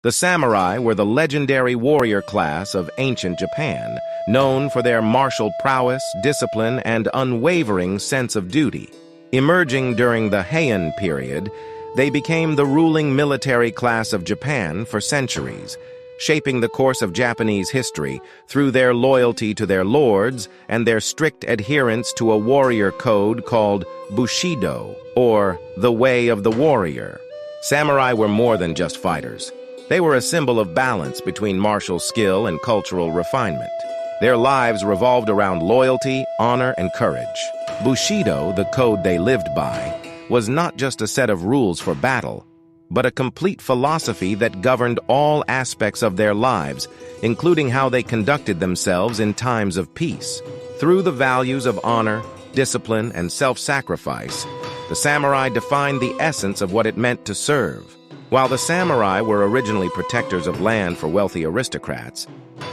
The samurai were the legendary warrior class of ancient Japan, known for their martial prowess, discipline, and unwavering sense of duty. Emerging during the Heian period, they became the ruling military class of Japan for centuries, shaping the course of Japanese history through their loyalty to their lords and their strict adherence to a warrior code called Bushido, or the Way of the Warrior. Samurai were more than just fighters. They were a symbol of balance between martial skill and cultural refinement. Their lives revolved around loyalty, honor, and courage. Bushido, the code they lived by, was not just a set of rules for battle, but a complete philosophy that governed all aspects of their lives, including how they conducted themselves in times of peace. Through the values of honor, discipline, and self-sacrifice, the samurai defined the essence of what it meant to serve. While the samurai were originally protectors of land for wealthy aristocrats,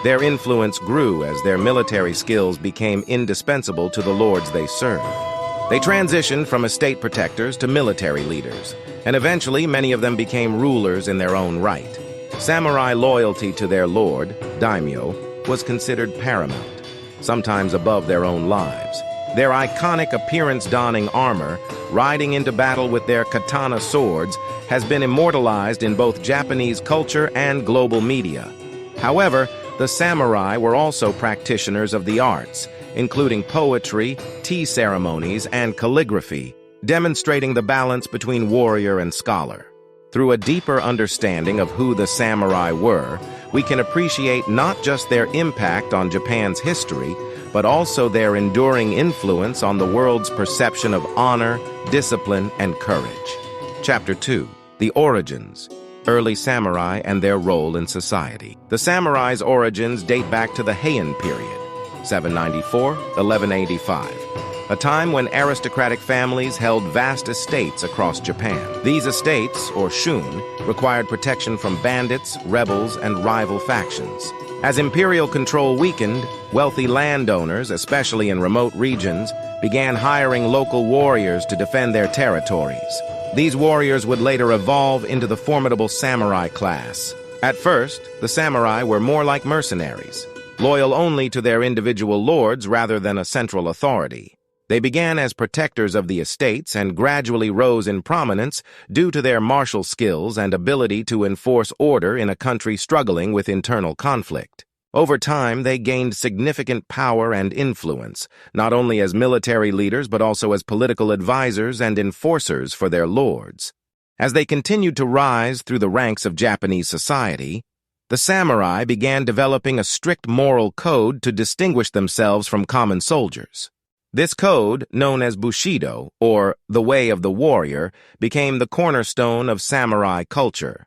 their influence grew as their military skills became indispensable to the lords they served. They transitioned from estate protectors to military leaders, and eventually many of them became rulers in their own right. Samurai loyalty to their lord, daimyo, was considered paramount, sometimes above their own lives. Their iconic appearance-donning armor, riding into battle with their katana swords, has been immortalized in both Japanese culture and global media. However, the samurai were also practitioners of the arts, including poetry, tea ceremonies, and calligraphy, demonstrating the balance between warrior and scholar. Through a deeper understanding of who the samurai were, we can appreciate not just their impact on Japan's history, but also their enduring influence on the world's perception of honor, discipline, and courage. Chapter 2. The Origins. Early samurai and their role in society. The samurai's origins date back to the Heian period, 794–1185, a time when aristocratic families held vast estates across Japan. These estates, or shun, required protection from bandits, rebels, and rival factions. As imperial control weakened, wealthy landowners, especially in remote regions, began hiring local warriors to defend their territories. These warriors would later evolve into the formidable samurai class. At first, the samurai were more like mercenaries, loyal only to their individual lords rather than a central authority. They began as protectors of the estates and gradually rose in prominence due to their martial skills and ability to enforce order in a country struggling with internal conflict. Over time, they gained significant power and influence, not only as military leaders but also as political advisors and enforcers for their lords. As they continued to rise through the ranks of Japanese society, the samurai began developing a strict moral code to distinguish themselves from common soldiers. This code, known as Bushido, or the Way of the Warrior, became the cornerstone of samurai culture.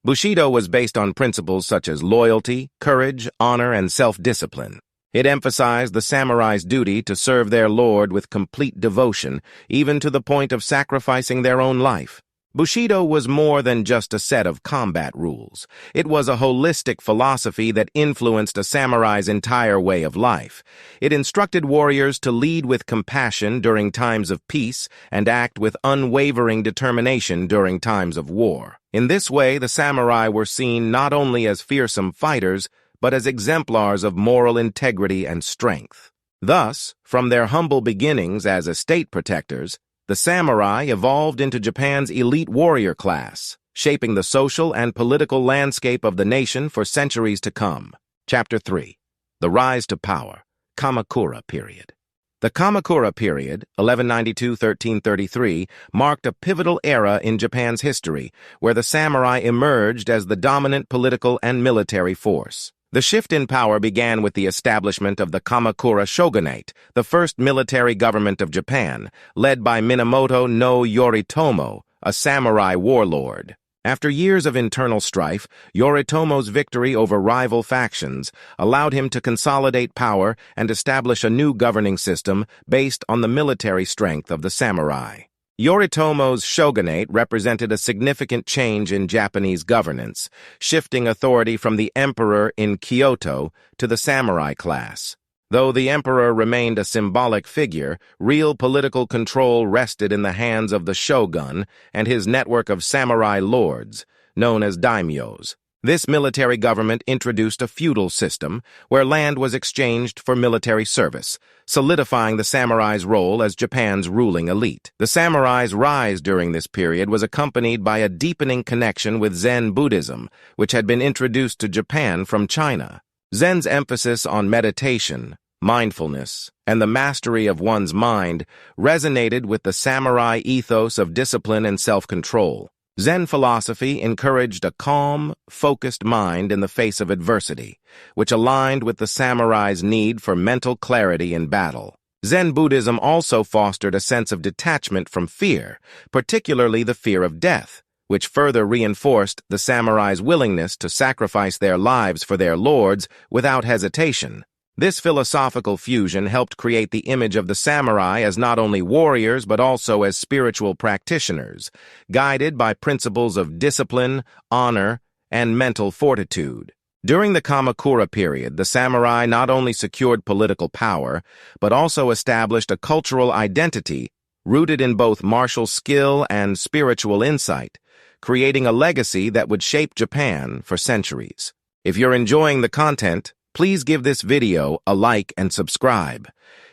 Bushido was based on principles such as loyalty, courage, honor, and self-discipline. It emphasized the samurai's duty to serve their lord with complete devotion, even to the point of sacrificing their own life. Bushido was more than just a set of combat rules. It was a holistic philosophy that influenced a samurai's entire way of life. It instructed warriors to lead with compassion during times of peace and act with unwavering determination during times of war. In this way, the samurai were seen not only as fearsome fighters, but as exemplars of moral integrity and strength. Thus, from their humble beginnings as estate protectors, the samurai evolved into Japan's elite warrior class, shaping the social and political landscape of the nation for centuries to come. Chapter 3. The Rise to Power. Kamakura Period. The Kamakura period, 1192–1333, marked a pivotal era in Japan's history, where the samurai emerged as the dominant political and military force. The shift in power began with the establishment of the Kamakura Shogunate, the first military government of Japan, led by Minamoto no Yoritomo, a samurai warlord. After years of internal strife, Yoritomo's victory over rival factions allowed him to consolidate power and establish a new governing system based on the military strength of the samurai. Yoritomo's shogunate represented a significant change in Japanese governance, shifting authority from the emperor in Kyoto to the samurai class. Though the emperor remained a symbolic figure, real political control rested in the hands of the shogun and his network of samurai lords, known as daimyos. This military government introduced a feudal system where land was exchanged for military service, solidifying the samurai's role as Japan's ruling elite. The samurai's rise during this period was accompanied by a deepening connection with Zen Buddhism, which had been introduced to Japan from China. Zen's emphasis on meditation, mindfulness, and the mastery of one's mind resonated with the samurai ethos of discipline and self-control. Zen philosophy encouraged a calm, focused mind in the face of adversity, which aligned with the samurai's need for mental clarity in battle. Zen Buddhism also fostered a sense of detachment from fear, particularly the fear of death, which further reinforced the samurai's willingness to sacrifice their lives for their lords without hesitation. This philosophical fusion helped create the image of the samurai as not only warriors but also as spiritual practitioners, guided by principles of discipline, honor, and mental fortitude. During the Kamakura period, the samurai not only secured political power, but also established a cultural identity rooted in both martial skill and spiritual insight, creating a legacy that would shape Japan for centuries. If you're enjoying the content, please give this video a like and subscribe.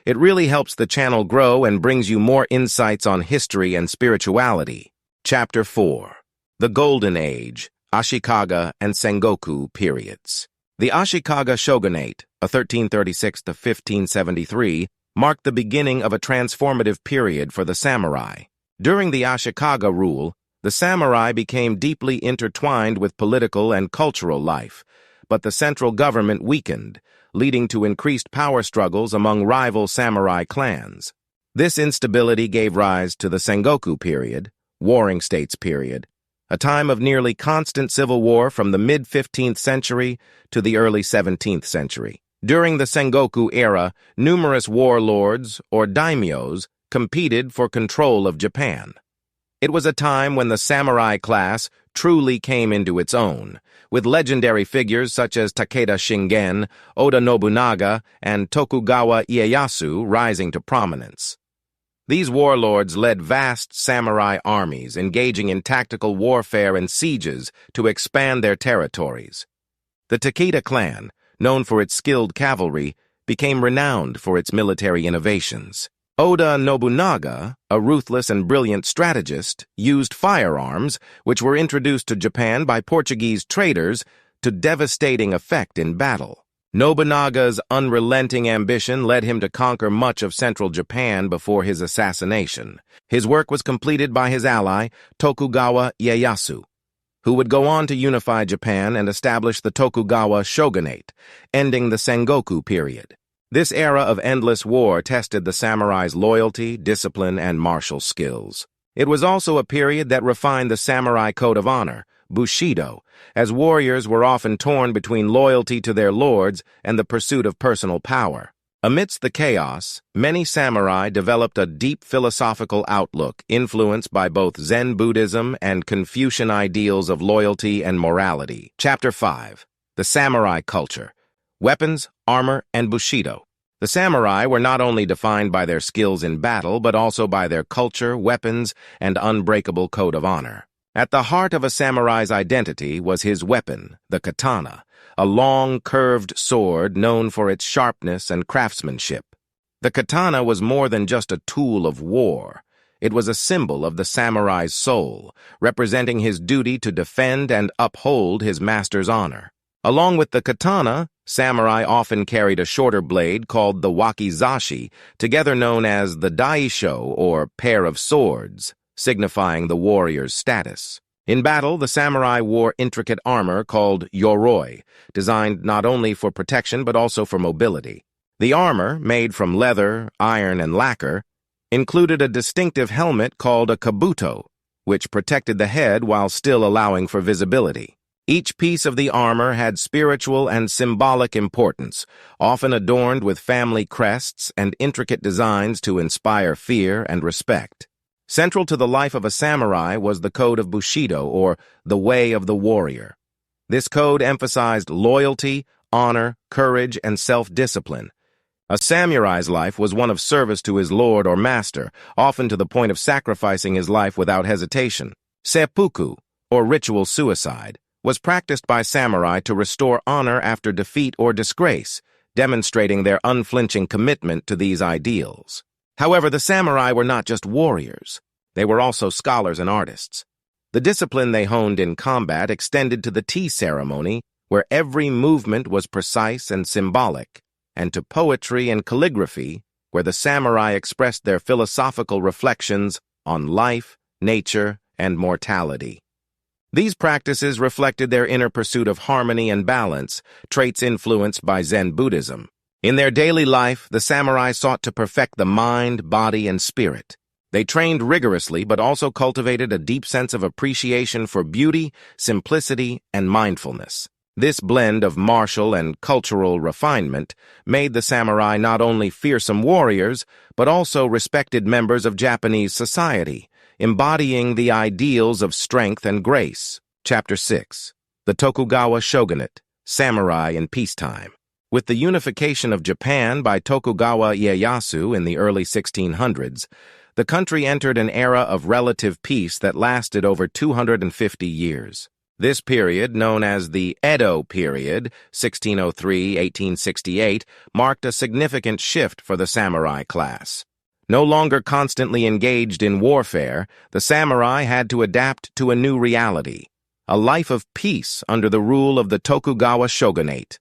It really helps the channel grow and brings you more insights on history and spirituality. Chapter 4. The Golden Age, Ashikaga and Sengoku periods. The Ashikaga Shogunate, 1336 to 1573, marked the beginning of a transformative period for the samurai. During the Ashikaga rule, the samurai became deeply intertwined with political and cultural life, but the central government weakened, leading to increased power struggles among rival samurai clans. This instability gave rise to the Sengoku period, Warring States period, a time of nearly constant civil war from the mid-15th century to the early 17th century. During the Sengoku era, numerous warlords, or daimyos, competed for control of Japan. It was a time when the samurai class truly came into its own, with legendary figures such as Takeda Shingen, Oda Nobunaga, and Tokugawa Ieyasu rising to prominence. These warlords led vast samurai armies, engaging in tactical warfare and sieges to expand their territories. The Takeda clan, known for its skilled cavalry, became renowned for its military innovations. Oda Nobunaga, a ruthless and brilliant strategist, used firearms, which were introduced to Japan by Portuguese traders, to devastating effect in battle. Nobunaga's unrelenting ambition led him to conquer much of central Japan before his assassination. His work was completed by his ally, Tokugawa Ieyasu, who would go on to unify Japan and establish the Tokugawa Shogunate, ending the Sengoku period. This era of endless war tested the samurai's loyalty, discipline, and martial skills. It was also a period that refined the samurai code of honor, Bushido, as warriors were often torn between loyalty to their lords and the pursuit of personal power. Amidst the chaos, many samurai developed a deep philosophical outlook influenced by both Zen Buddhism and Confucian ideals of loyalty and morality. Chapter 5. The Samurai Culture. Weapons, armor, and Bushido. The samurai were not only defined by their skills in battle, but also by their culture, weapons, and unbreakable code of honor. At the heart of a samurai's identity was his weapon, the katana, a long, curved sword known for its sharpness and craftsmanship. The katana was more than just a tool of war. It was a symbol of the samurai's soul, representing his duty to defend and uphold his master's honor. Along with the katana, samurai often carried a shorter blade called the wakizashi, together known as the daisho, or pair of swords, signifying the warrior's status. In battle, the samurai wore intricate armor called yoroi, designed not only for protection but also for mobility. The armor, made from leather, iron, and lacquer, included a distinctive helmet called a kabuto, which protected the head while still allowing for visibility. Each piece of the armor had spiritual and symbolic importance, often adorned with family crests and intricate designs to inspire fear and respect. Central to the life of a samurai was the code of Bushido, or the way of the warrior. This code emphasized loyalty, honor, courage, and self-discipline. A samurai's life was one of service to his lord or master, often to the point of sacrificing his life without hesitation. Seppuku, or ritual suicide, was practiced by samurai to restore honor after defeat or disgrace, demonstrating their unflinching commitment to these ideals. However, the samurai were not just warriors. They were also scholars and artists. The discipline they honed in combat extended to the tea ceremony, where every movement was precise and symbolic, and to poetry and calligraphy, where the samurai expressed their philosophical reflections on life, nature, and mortality. These practices reflected their inner pursuit of harmony and balance, traits influenced by Zen Buddhism. In their daily life, the samurai sought to perfect the mind, body, and spirit. They trained rigorously but also cultivated a deep sense of appreciation for beauty, simplicity, and mindfulness. This blend of martial and cultural refinement made the samurai not only fearsome warriors, but also respected members of Japanese society, embodying the ideals of strength and grace. Chapter 6. The Tokugawa Shogunate, Samurai in Peacetime. With the unification of Japan by Tokugawa Ieyasu in the early 1600s, the country entered an era of relative peace that lasted over 250 years. This period, known as the Edo period, 1603-1868, marked a significant shift for the samurai class. No longer constantly engaged in warfare, the samurai had to adapt to a new reality, a life of peace under the rule of the Tokugawa Shogunate.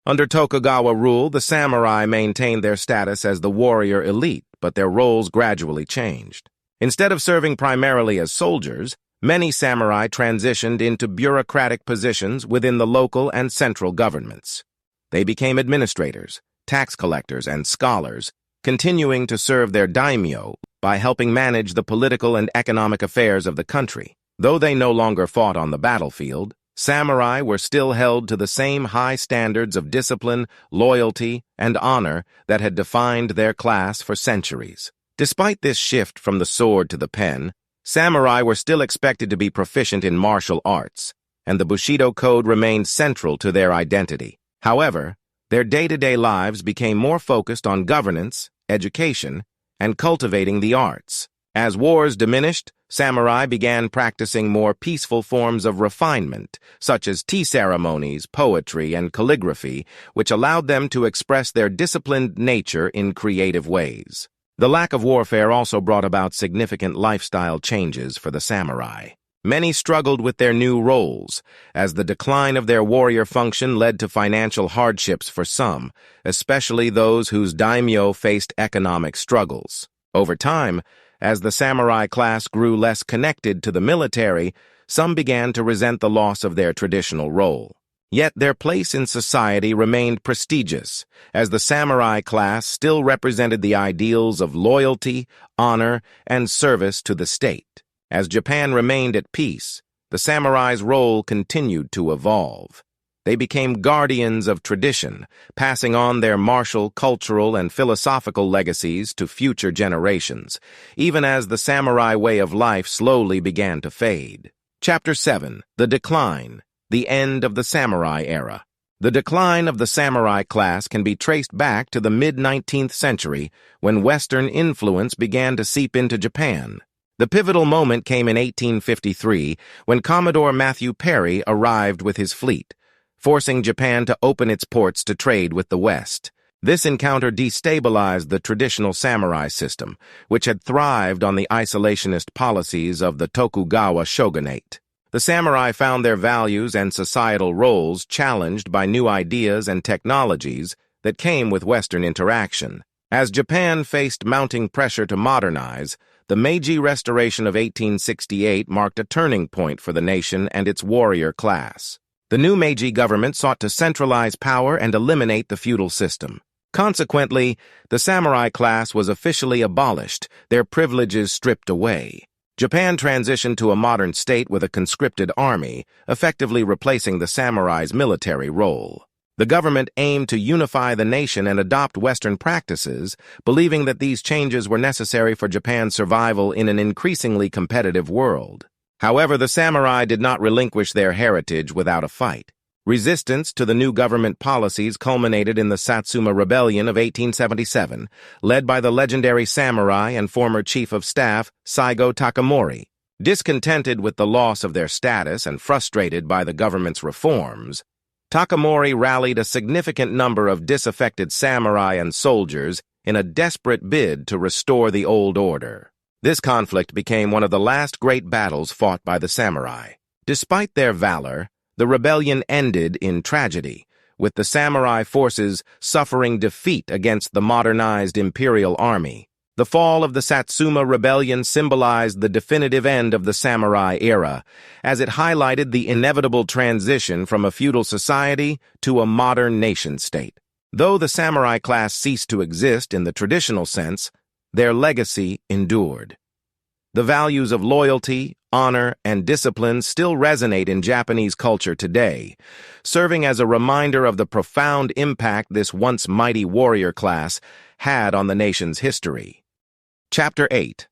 Under Tokugawa rule, the samurai maintained their status as the warrior elite, but their roles gradually changed. Instead of serving primarily as soldiers, many samurai transitioned into bureaucratic positions within the local and central governments. They became administrators, tax collectors, and scholars, continuing to serve their daimyo by helping manage the political and economic affairs of the country. Though they no longer fought on the battlefield, samurai were still held to the same high standards of discipline, loyalty, and honor that had defined their class for centuries. Despite this shift from the sword to the pen, samurai were still expected to be proficient in martial arts, and the Bushido code remained central to their identity. However, their day-to-day lives became more focused on governance, education, and cultivating the arts. As wars diminished, samurai began practicing more peaceful forms of refinement, such as tea ceremonies, poetry, and calligraphy, which allowed them to express their disciplined nature in creative ways. The lack of warfare also brought about significant lifestyle changes for the samurai. Many struggled with their new roles, as the decline of their warrior function led to financial hardships for some, especially those whose daimyo faced economic struggles. Over time, as the samurai class grew less connected to the military, some began to resent the loss of their traditional role. Yet their place in society remained prestigious, as the samurai class still represented the ideals of loyalty, honor, and service to the state. As Japan remained at peace, the samurai's role continued to evolve. They became guardians of tradition, passing on their martial, cultural, and philosophical legacies to future generations, even as the samurai way of life slowly began to fade. Chapter 7. The Decline. The End of the Samurai Era. The decline of the samurai class can be traced back to the mid-19th century, when Western influence began to seep into Japan. The pivotal moment came in 1853, when Commodore Matthew Perry arrived with his fleet, forcing Japan to open its ports to trade with the West. This encounter destabilized the traditional samurai system, which had thrived on the isolationist policies of the Tokugawa Shogunate. The samurai found their values and societal roles challenged by new ideas and technologies that came with Western interaction. As Japan faced mounting pressure to modernize, the Meiji Restoration of 1868 marked a turning point for the nation and its warrior class. The new Meiji government sought to centralize power and eliminate the feudal system. Consequently, the samurai class was officially abolished, their privileges stripped away. Japan transitioned to a modern state with a conscripted army, effectively replacing the samurai's military role. The government aimed to unify the nation and adopt Western practices, believing that these changes were necessary for Japan's survival in an increasingly competitive world. However, the samurai did not relinquish their heritage without a fight. Resistance to the new government policies culminated in the Satsuma Rebellion of 1877, led by the legendary samurai and former chief of staff Saigo Takamori. Discontented with the loss of their status and frustrated by the government's reforms, Takamori rallied a significant number of disaffected samurai and soldiers in a desperate bid to restore the old order. This conflict became one of the last great battles fought by the samurai. Despite their valor, the rebellion ended in tragedy, with the samurai forces suffering defeat against the modernized imperial army. The fall of the Satsuma Rebellion symbolized the definitive end of the samurai era, as it highlighted the inevitable transition from a feudal society to a modern nation-state. Though the samurai class ceased to exist in the traditional sense, their legacy endured. The values of loyalty, honor, and discipline still resonate in Japanese culture today, serving as a reminder of the profound impact this once mighty warrior class had on the nation's history. Chapter 8.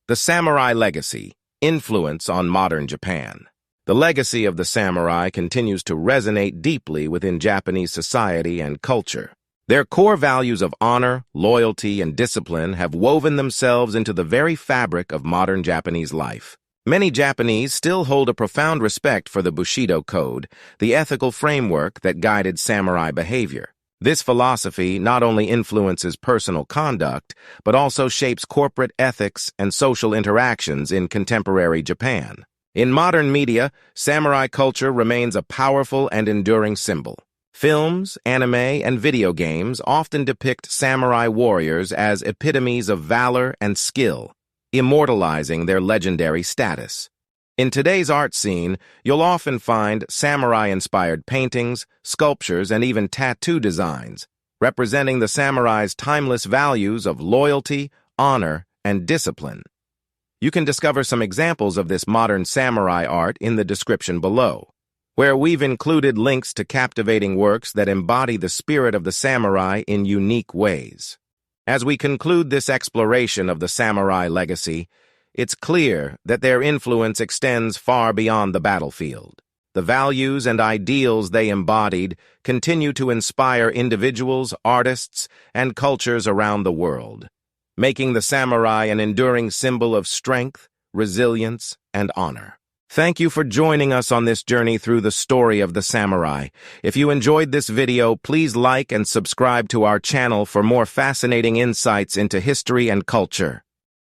The Samurai Legacy, Influence on Modern Japan. The legacy of the samurai continues to resonate deeply within Japanese society and culture. Their core values of honor, loyalty, and discipline have woven themselves into the very fabric of modern Japanese life. Many Japanese still hold a profound respect for the Bushido code, the ethical framework that guided samurai behavior. This philosophy not only influences personal conduct, but also shapes corporate ethics and social interactions in contemporary Japan. In modern media, samurai culture remains a powerful and enduring symbol. Films, anime, and video games often depict samurai warriors as epitomes of valor and skill, immortalizing their legendary status. In today's art scene, you'll often find samurai-inspired paintings, sculptures, and even tattoo designs, representing the samurai's timeless values of loyalty, honor, and discipline. You can discover some examples of this modern samurai art in the description below, where we've included links to captivating works that embody the spirit of the samurai in unique ways. As we conclude this exploration of the samurai legacy, it's clear that their influence extends far beyond the battlefield. The values and ideals they embodied continue to inspire individuals, artists, and cultures around the world, making the samurai an enduring symbol of strength, resilience, and honor. Thank you for joining us on this journey through the story of the samurai. If you enjoyed this video, please like and subscribe to our channel for more fascinating insights into history and culture.